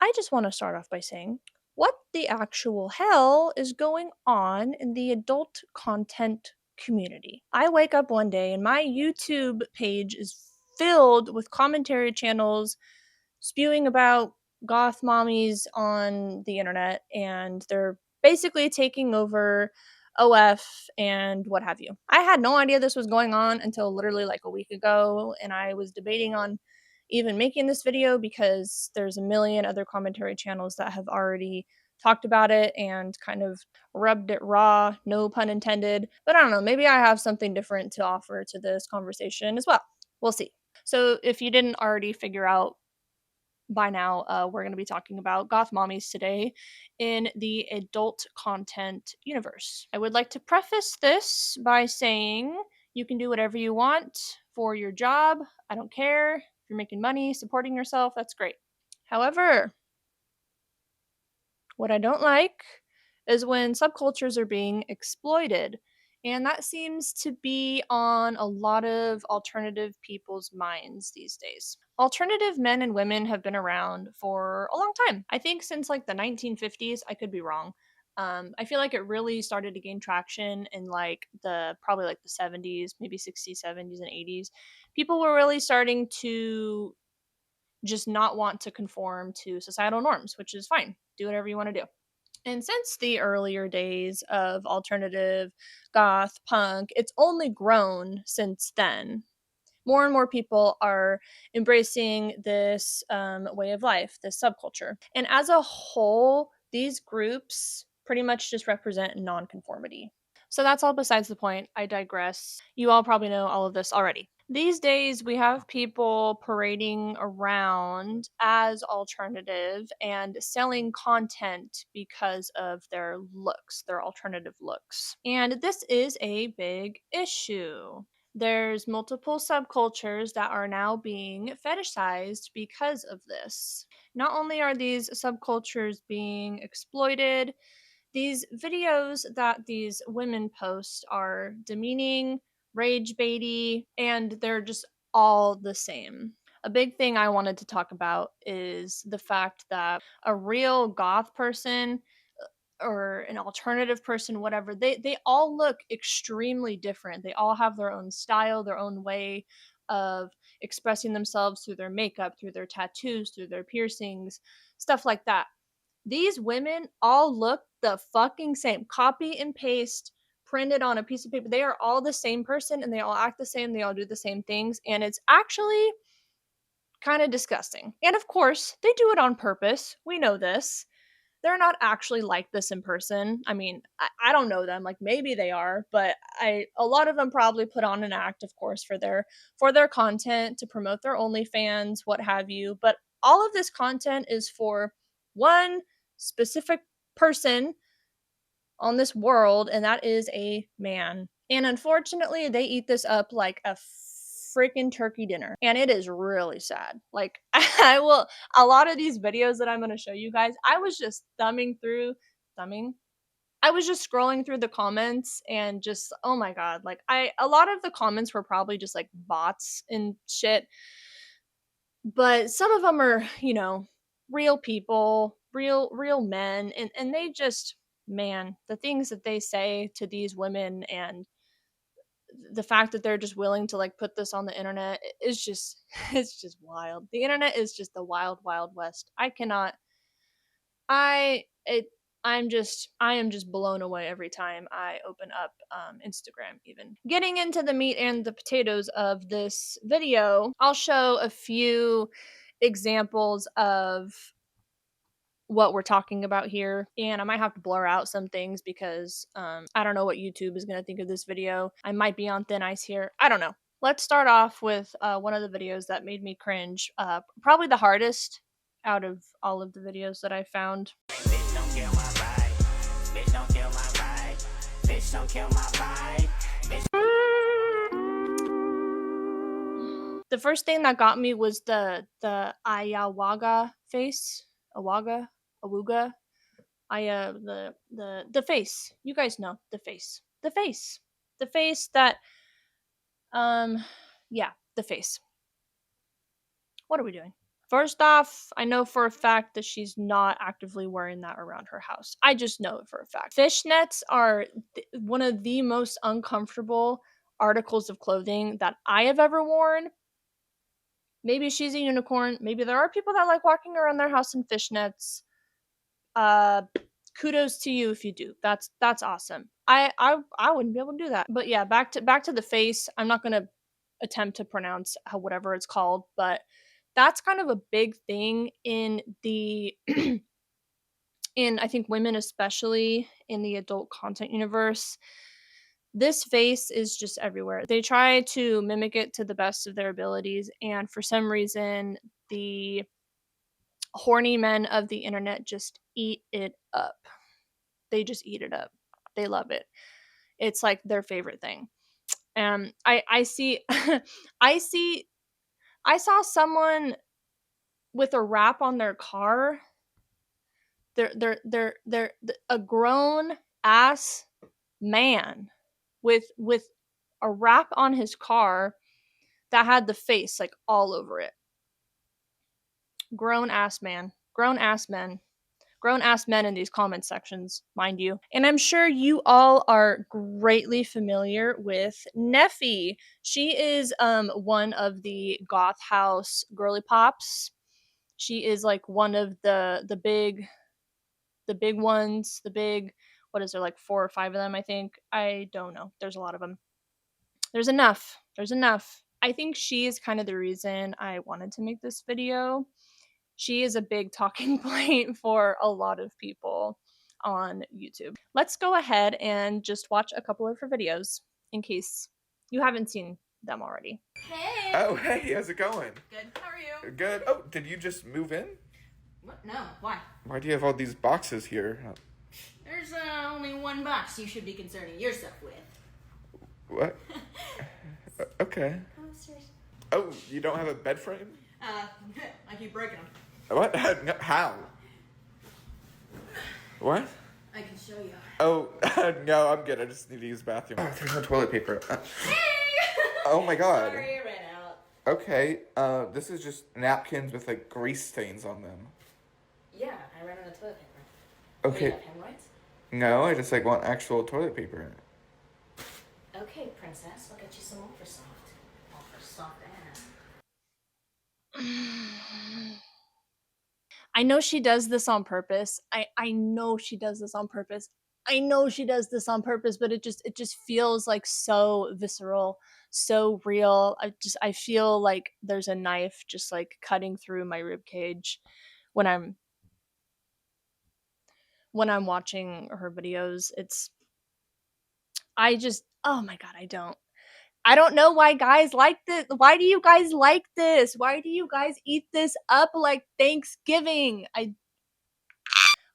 I just want to start off by saying, what the actual hell is going on in the adult content community? I wake up one day and my YouTube page is filled with commentary channels spewing about goth mommies on the internet, and they're basically taking over OF and what have you. I had no idea this was going on until literally like a week ago, and I was debating on even making this video because there's a million other commentary channels that have already talked about it and kind of rubbed it raw, no pun intended. But I don't know, maybe I have something different to offer to this conversation as well. We'll see. So, if you didn't already figure out by now, we're going to be talking about goth mommies today in the adult content universe. I would like to preface this by saying you can do whatever you want for your job. I don't care. If you're making money, supporting yourself, that's great. However, what I don't like is when subcultures are being exploited. And that seems to be on a lot of alternative people's minds these days. Alternative men and women have been around for a long time. I think since like the 1950s. I could be wrong. I feel like it really started to gain traction in like the probably like the 70s, maybe 60s, 70s, and 80s. People were really starting to just not want to conform to societal norms, which is fine. Do whatever you want to do. And since the earlier days of alternative, goth, punk, it's only grown since then. More and more people are embracing this way of life, this subculture. And as a whole, these groups pretty much just represent nonconformity. So that's all besides the point. I digress. You all probably know all of this already. These days, we have people parading around as alternative and selling content because of their looks, their alternative looks. And this is a big issue. There's multiple subcultures that are now being fetishized because of this. Not only are these subcultures being exploited, these videos that these women post are demeaning, rage baity, and they're just all the same. A big thing I wanted to talk about is the fact that a real goth person or an alternative person, whatever, they all look extremely different. They all have their own style, their own way of expressing themselves through their makeup, through their tattoos, through their piercings, stuff like that. These women all look the fucking same. Copy and paste printed on a piece of paper. They are all the same person and they all act the same. They all do the same things. And it's actually kind of disgusting. And of course, they do it on purpose. We know this. They're not actually like this in person. I mean, I don't know them. Like maybe they are, but a lot of them probably put on an act, of course, for their content to promote their OnlyFans, what have you. But all of this content is for one specific person on this world, and that is a man. And unfortunately, they eat this up like a freaking turkey dinner. And it is really sad. Like, I will, a lot of these videos that I'm going to show you guys, I was just thumbing. I was just scrolling through the comments and just, oh my God. Like, a lot of the comments were probably just like bots and shit. But some of them are, real people, real men. And they just, man, the things that they say to these women and the fact that they're just willing to like put this on the internet is just it's just wild. The internet is just the wild west. I cannot I it I am just blown away every time I open up Instagram. Even getting into the meat and the potatoes of this video, I'll show a few examples of what we're talking about here, and I might have to blur out some things because I don't know what YouTube is going to think of this video. I might be on thin ice here. I don't know. Let's start off with one of the videos that made me cringe, probably the hardest out of all of the videos that I found. Bitch, don't kill my vibe. Bitch, don't kill my vibe. Bitch, don't kill my vibe. Bitch. The first thing that got me was the ayawaga face. Awuga. The face. You guys know the face. The face. The face that yeah, the face. What are we doing? First off, I know for a fact that she's not actively wearing that around her house. I just know it for a fact. Fishnets are one of the most uncomfortable articles of clothing that I have ever worn. Maybe she's a unicorn. Maybe there are people that like walking around their house in fishnets. Uh Kudos to you if you do. That's awesome. I wouldn't be able to do that. But yeah, back to the face. I'm not going to attempt to pronounce how whatever it's called, but that's kind of a big thing in the in I think women especially in the adult content universe. This face is just everywhere. They try to mimic it to the best of their abilities, and for some reason the horny men of the internet just eat it up. They just eat it up. They love it. It's like their favorite thing. I see I see I saw someone with a wrap on their car. They're a grown ass man with a wrap on his car that had the face like all over it. Grown ass man. Grown ass men. Grown ass men in these comment sections, mind you. And I'm sure you all are greatly familiar with Neffy. She is one of the Goth House girly pops. She is like one of the big ones, the big, what is there, like 4 or 5 of them, I think. I don't know. There's a lot of them. There's enough. There's enough. I think she is kind of the reason I wanted to make this video. She is a big talking point for a lot of people on YouTube. Let's go ahead and just watch a couple of her videos in case you haven't seen them already. Hey! Oh, hey, how's it going? Good. How are you? Good. Oh, did you just move in? What? No. Why? Why do you have all these boxes here? There's only one box you should be concerning yourself with. What? Okay. Come upstairs. Oh, you don't have a bed frame? I keep breaking them. What? No, how? What? I can show you. Oh, no, I'm good. I just need to use the bathroom. Oh, there's no toilet paper. Hey! Oh my god. Sorry, I ran out. Okay, this is just napkins with like grease stains on them. Yeah, I ran out of toilet paper. Okay. You have hemorrhoids? No, I just like want actual toilet paper. Okay, princess, I'll get you some Ultra Soft. Ultra Soft ass. I know she does this on purpose. I know she does this on purpose. I know she does this on purpose, but it just feels like so visceral, so real. I feel like there's a knife just like cutting through my rib cage when I'm watching her videos. Oh my god, I don't know why guys like this. Why do you guys like this? Why do you guys eat this up like Thanksgiving?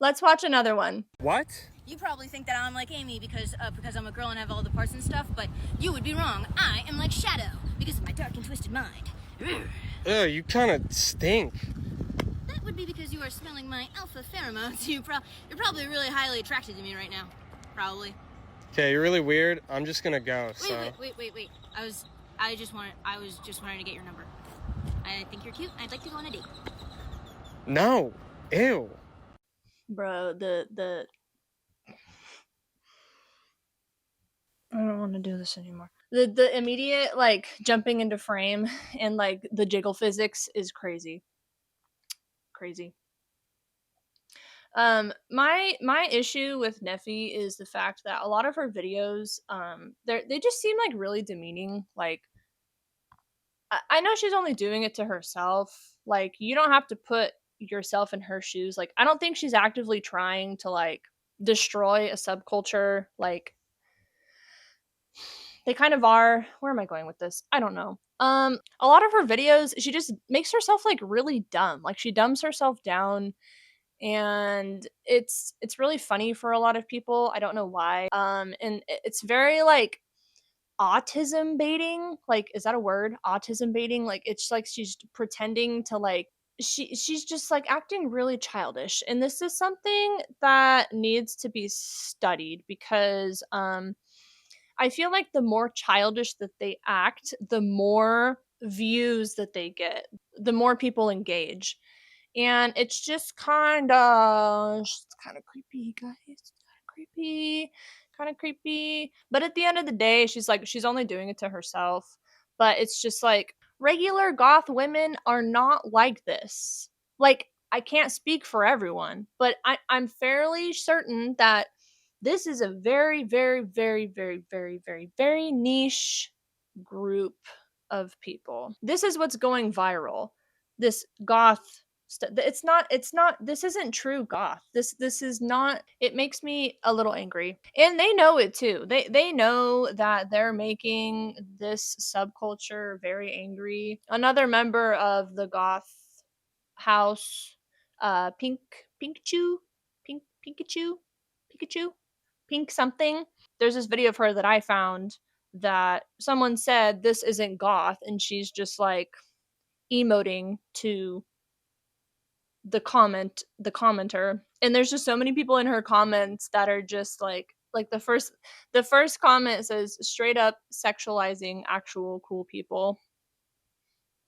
Let's watch another one. What? You probably think that I'm like Amy because I'm a girl and have all the parts and stuff, but you would be wrong. I am like Shadow because of my dark and twisted mind. Ugh, you kind of stink. That would be because you are smelling my alpha pheromones. You're probably really highly attracted to me right now. Probably. Okay, you're really weird. I'm just gonna go. Wait. I was just wanting to get your number. I think you're cute. I'd like to go on a date. No. Ew. Bro, the I don't want to do this anymore. The immediate like jumping into frame and like the jiggle physics is crazy. Crazy. My issue with Neffy is the fact that a lot of her videos, they just seem like really demeaning. Like, I know she's only doing it to herself. Like, you don't have to put yourself in her shoes. Like, I don't think she's actively trying to like destroy a subculture. Like, they kind of are. Where am I going with this? I don't know. A lot of her videos, she just makes herself like really dumb. Like, she dumbs herself down, and it's really funny for a lot of people. I don't know why. And it's very like autism baiting. Like, is that a word? Autism baiting. Like, it's like she's pretending to like she's just like acting really childish, and this is something that needs to be studied because I feel like the more childish that they act, the more views that they get, the more people engage. And it's just kinda creepy, guys. Kinda creepy. But at the end of the day, she's like, she's only doing it to herself. But it's just like, regular goth women are not like this. Like, I can't speak for everyone, but I'm fairly certain that this is a very, very, very, very, very, very, very niche group of people. This is what's going viral. This goth it's not this isn't true goth. This is not, it makes me a little angry. And they know it too. They know that they're making this subculture very angry. Another member of the goth house, Pink Pikachu, Pikachu, Pink something. There's this video of her that I found that someone said this isn't goth, and she's just like emoting to the commenter, and there's just so many people in her comments that are just like the first comment says straight up sexualizing actual cool people.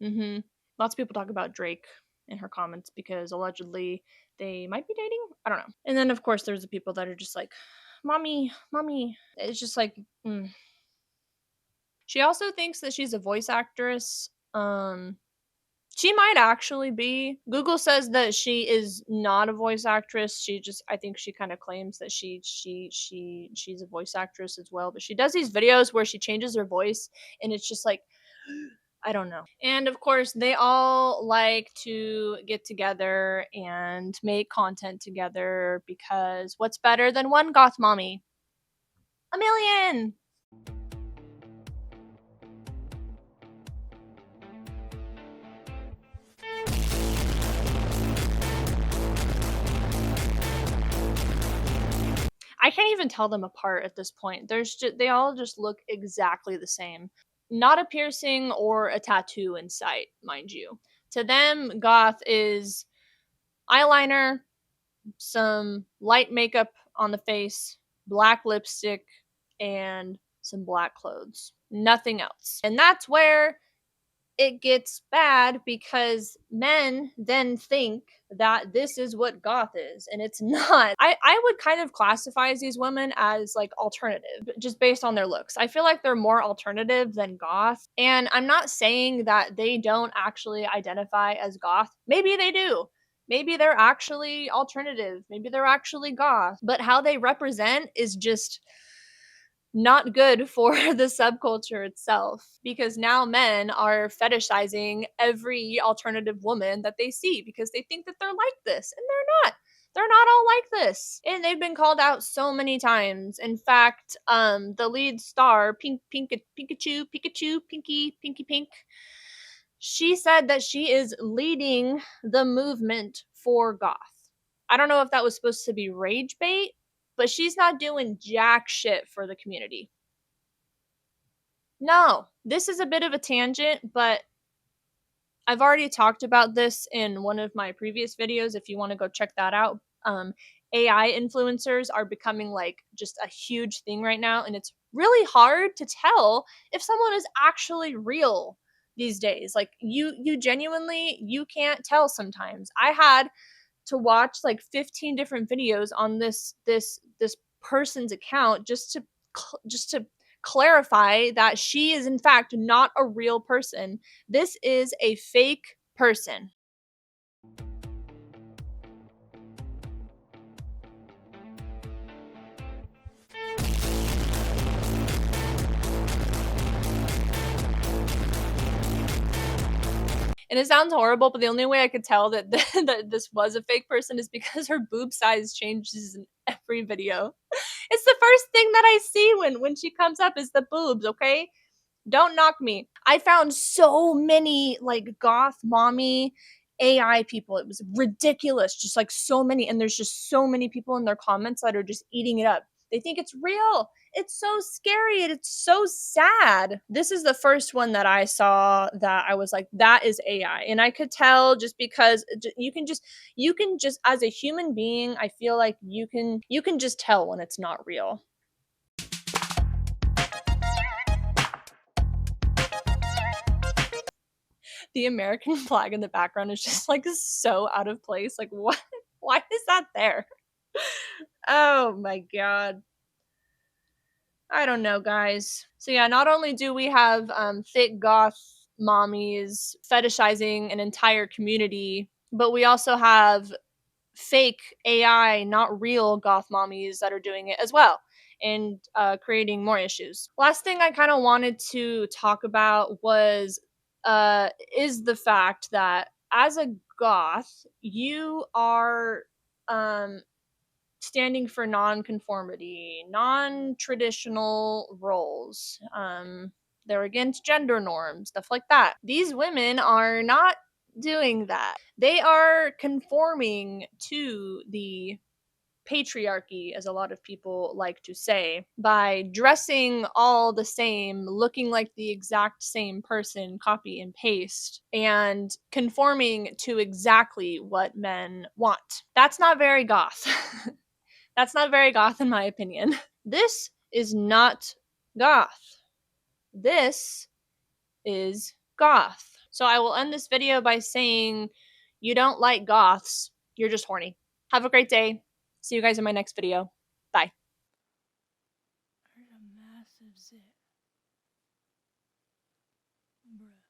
Lots of people talk about Drake in her comments because allegedly they might be dating. I don't know. And then of course there's the people that are just like, mommy. It's just like, She also thinks that she's a voice actress. She might actually be. Google says that she is not a voice actress. I think she kind of claims that she's a voice actress as well. But she does these videos where she changes her voice, and it's just like, I don't know. And of course, they all like to get together and make content together because what's better than one goth mommy? A million! I can't even tell them apart at this point. They all just look exactly the same. Not a piercing or a tattoo in sight, mind you. To them, goth is eyeliner, some light makeup on the face, black lipstick, and some black clothes. Nothing else. And that's where it gets bad because men then think that this is what goth is, and it's not. I would kind of classify these women as like alternative just based on their looks. I feel like they're more alternative than goth, and I'm not saying that they don't actually identify as goth. Maybe they do. Maybe they're actually alternative. Maybe they're actually goth, but how they represent is just not good for the subculture itself because now men are fetishizing every alternative woman that they see because they think that they're like this, and they're not. They're not all like this, and they've been called out so many times. In fact, the lead star, Pikachu, Pinky Pink, she said that she is leading the movement for goth. I don't know if that was supposed to be rage bait, but she's not doing jack shit for the community. No, this is a bit of a tangent, but I've already talked about this in one of my previous videos if you want to go check that out. AI influencers are becoming like just a huge thing right now, and it's really hard to tell if someone is actually real these days. Like you genuinely you can't tell sometimes. I had to watch like 15 different videos on this person's account just to clarify that she is in fact not a real person. This is a fake person. And it sounds horrible, but the only way I could tell that that this was a fake person is because her boob size changes in every video. It's the first thing that I see when she comes up is the boobs, okay? Don't knock me. I found so many like goth mommy AI people. It was ridiculous. Just like so many. And there's just so many people in their comments that are just eating it up. They think it's real. It's so scary and it's so sad. This is the first one that I saw that I was like, that is AI. And I could tell just because you can just as a human being, I feel like you can just tell when it's not real. The American flag in the background is just like so out of place. Like, what? Why is that there? Oh my god. I don't know, guys. So yeah, not only do we have thick goth mommies fetishizing an entire community, but we also have fake AI, not real goth mommies that are doing it as well and creating more issues. Last thing I kind of wanted to talk about was is the fact that as a goth, you are um, standing for non-conformity, non-traditional roles. They're against gender norms, stuff like that. These women are not doing that. They are conforming to the patriarchy, as a lot of people like to say, by dressing all the same, looking like the exact same person, copy and paste, and conforming to exactly what men want. That's not very goth. That's not very goth, in my opinion. This is not goth. This is goth. So I will end this video by saying, you don't like goths, you're just horny. Have a great day. See you guys in my next video. Bye. I heard a massive zit. Bruh.